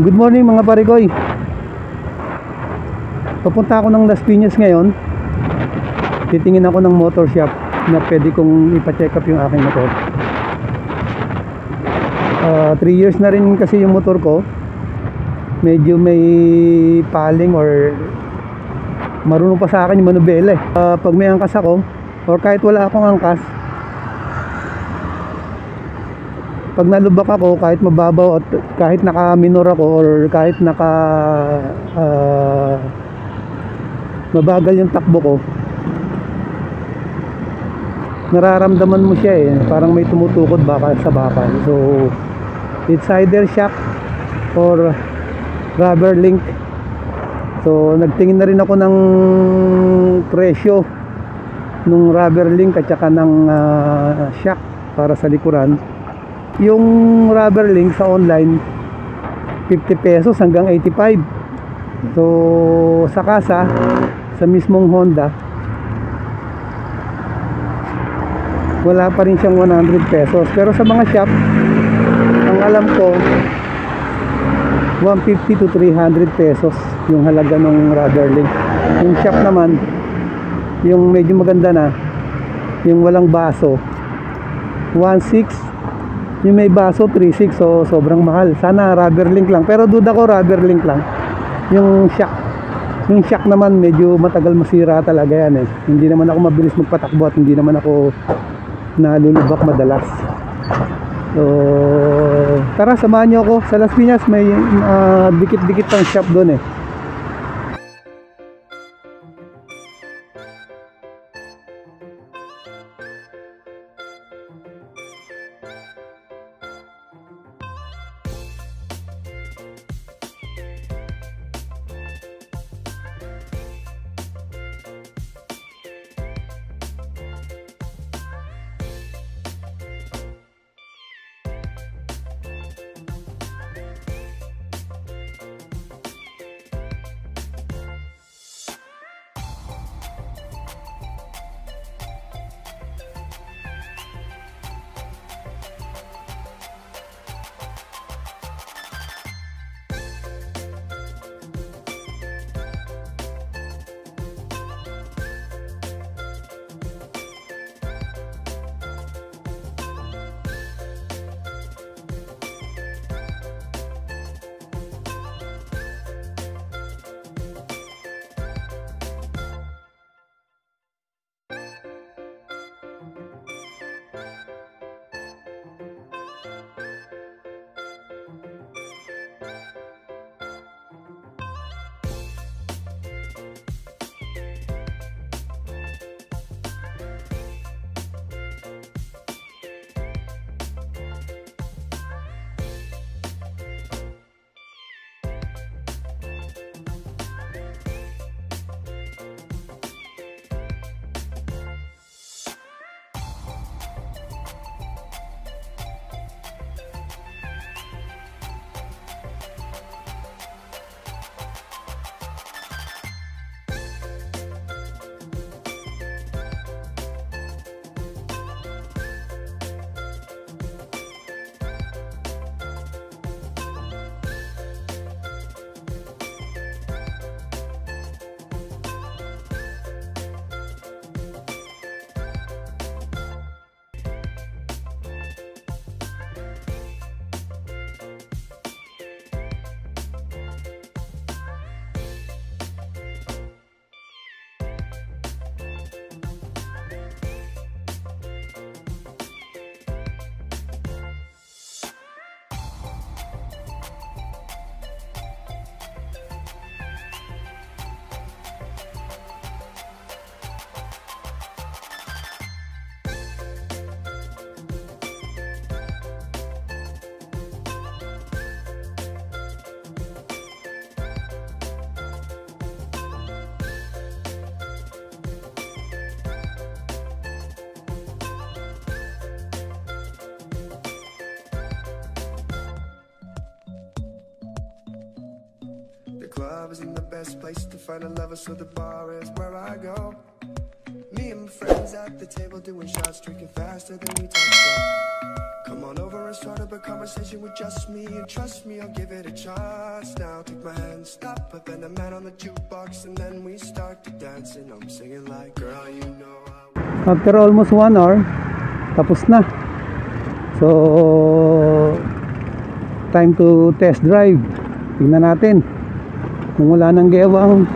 Good morning mga parigoy. Papunta ako ng Las Piñas ngayon. Titingin ako ng motor shop na pwede kong ipa-check up yung aking motor. 3 years na rin kasi yung motor ko. Medyo may paling or marunong pa sa akin yung manubela eh. Pag may angkas ako or kahit wala akong angkas, pag nalubak ako, kahit mababaw at kahit naka-minor ako or kahit mabagal yung takbo ko, nararamdaman mo siya eh, parang may tumutukod baka sa bakal. So it's either shock or rubber link. So nagtingin na rin ako ng presyo nung rubber link at saka ng shock para sa likuran. Yung rubber link sa online 50 pesos hanggang 85. So sa kasa, sa mismong Honda, wala pa rin siyang 100 pesos. Pero sa mga shop, ang alam ko 150 to 300 pesos yung halaga ng rubber link. Yung shop naman, yung medyo maganda na, yung walang baso, 1.6. Yung may baso 3.6. So sobrang mahal. Sana rubber link lang, pero duda ko rubber link lang. Yung shock naman medyo matagal masira talaga yan eh. Hindi naman ako mabilis magpatakbo at hindi naman ako nalulubak madalas. So tara, samahan nyo ako sa Las Piñas. May dikit-dikit pang shop doon eh. Club isn't the best place to find a lover, so the bar is where I go. Me and friends at the table doing shots, drinking faster than we talk slow. Come on over and start up a conversation with just me, and trust me, I'll give it a chance. Now take my hand, stop, put then the man on the jukebox, and then we start to dance, and I'm singing like, girl, you know After almost 1 hour, tapos na. So, time to test drive. Tingnan natin kung wala nang gewang,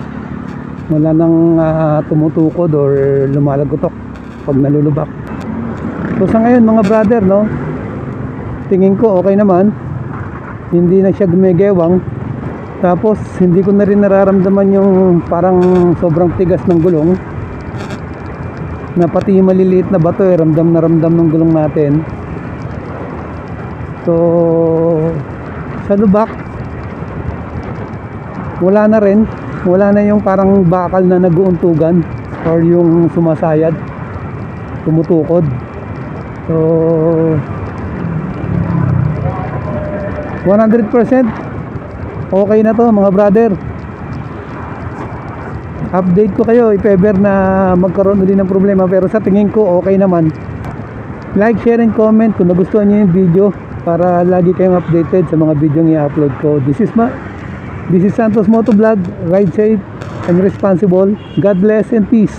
wala nang tumutukod or lumalagotok pag nalulubak. So sa ngayon mga brother, no, tingin ko okay naman, hindi na siya gumegewang. Tapos hindi ko na rin nararamdaman yung parang sobrang tigas ng gulong, na pati yung maliliit na bato ramdam na ramdam ng gulong natin. So sa lubak wala na rin, wala na yung parang bakal na nag-uuntugan or yung sumasayad, tumutukod. So 100% okay na to mga brother. Update ko kayo if ever na magkaroon ulit ng problema, pero sa tingin ko okay naman. Like, share, and comment kung nagustuhan nyo yung video para lagi kayong updated sa mga video ng i-upload ko. This is Santos Motovlog. Ride safe and responsible. God bless and peace.